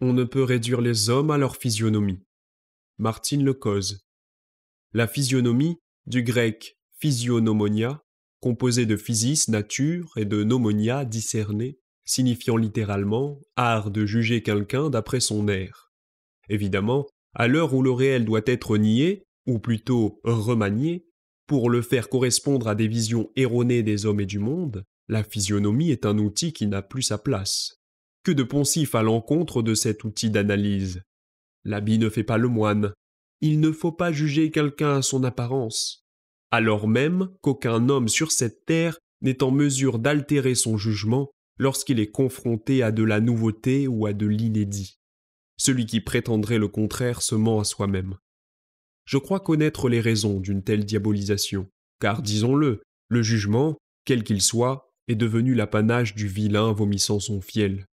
On ne peut réduire les hommes à leur physionomie. Martine Lecause. La physionomie, du grec physionomonia, composée de physis, nature, et de nomonia, discerner, signifiant littéralement art de juger quelqu'un d'après son air. Évidemment, à l'heure où le réel doit être nié, ou plutôt remanié, pour le faire correspondre à des visions erronées des hommes et du monde, la physionomie est un outil qui n'a plus sa place. Que de poncifs à l'encontre de cet outil d'analyse. L'habit ne fait pas le moine. Il ne faut pas juger quelqu'un à son apparence, alors même qu'aucun homme sur cette terre n'est en mesure d'altérer son jugement lorsqu'il est confronté à de la nouveauté ou à de l'inédit. Celui qui prétendrait le contraire se ment à soi-même. Je crois connaître les raisons d'une telle diabolisation, car disons-le, le jugement, quel qu'il soit, est devenu l'apanage du vilain vomissant son fiel.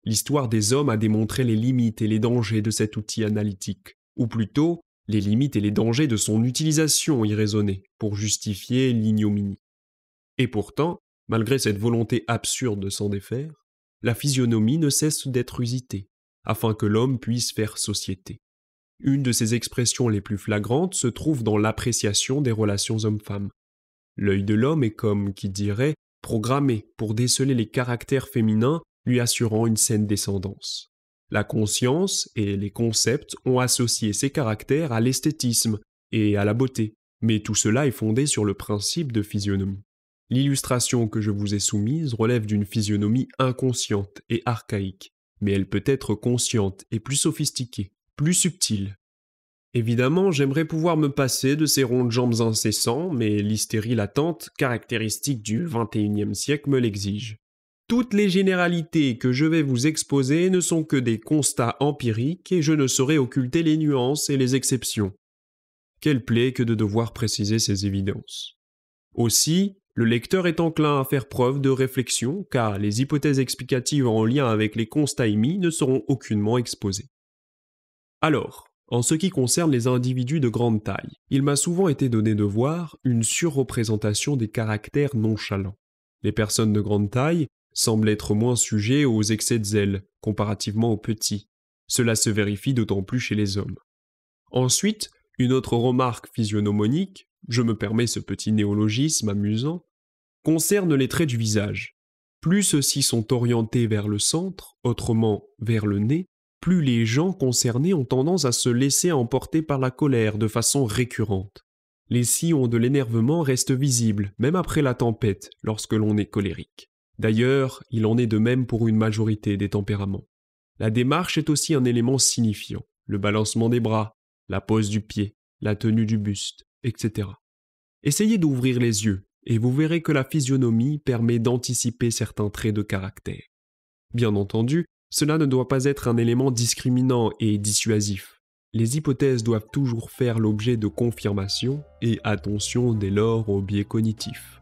L'histoire des hommes a démontré les limites et les dangers de cet outil analytique, ou plutôt les limites et les dangers de son utilisation irraisonnée pour justifier l'ignominie. Et pourtant, malgré cette volonté absurde de s'en défaire, la physionomie ne cesse d'être usitée, afin que l'homme puisse faire société. Une de ses expressions les plus flagrantes se trouve dans l'appréciation des relations hommes-femmes. L'œil de l'homme est comme, qui dirait, programmé pour déceler les caractères féminins lui assurant une saine descendance. La conscience et les concepts ont associé ces caractères à l'esthétisme et à la beauté, mais tout cela est fondé sur le principe de physionomie. L'illustration que je vous ai soumise relève d'une physionomie inconsciente et archaïque, mais elle peut être consciente et plus sophistiquée, plus subtile. Évidemment, j'aimerais pouvoir me passer de ces ronds de jambes incessants, mais l'hystérie latente, caractéristique du XXIe siècle, me l'exige. Toutes les généralités que je vais vous exposer ne sont que des constats empiriques et je ne saurais occulter les nuances et les exceptions. Quelle plaie que de devoir préciser ces évidences. Aussi, le lecteur est enclin à faire preuve de réflexion car les hypothèses explicatives en lien avec les constats émis ne seront aucunement exposées. Alors, en ce qui concerne les individus de grande taille, il m'a souvent été donné de voir une surreprésentation des caractères nonchalants. Les personnes de grande taille semblent être moins sujets aux excès de zèle, comparativement aux petits. Cela se vérifie d'autant plus chez les hommes. Ensuite, une autre remarque physionomonique, je me permets ce petit néologisme amusant, concerne les traits du visage. Plus ceux-ci sont orientés vers le centre, autrement vers le nez, plus les gens concernés ont tendance à se laisser emporter par la colère de façon récurrente. Les sillons de l'énervement restent visibles, même après la tempête, lorsque l'on est colérique. D'ailleurs, il en est de même pour une majorité des tempéraments. La démarche est aussi un élément signifiant, le balancement des bras, la pose du pied, la tenue du buste, etc. Essayez d'ouvrir les yeux, et vous verrez que la physionomie permet d'anticiper certains traits de caractère. Bien entendu, cela ne doit pas être un élément discriminant et dissuasif. Les hypothèses doivent toujours faire l'objet de confirmation et attention dès lors aux biais cognitifs.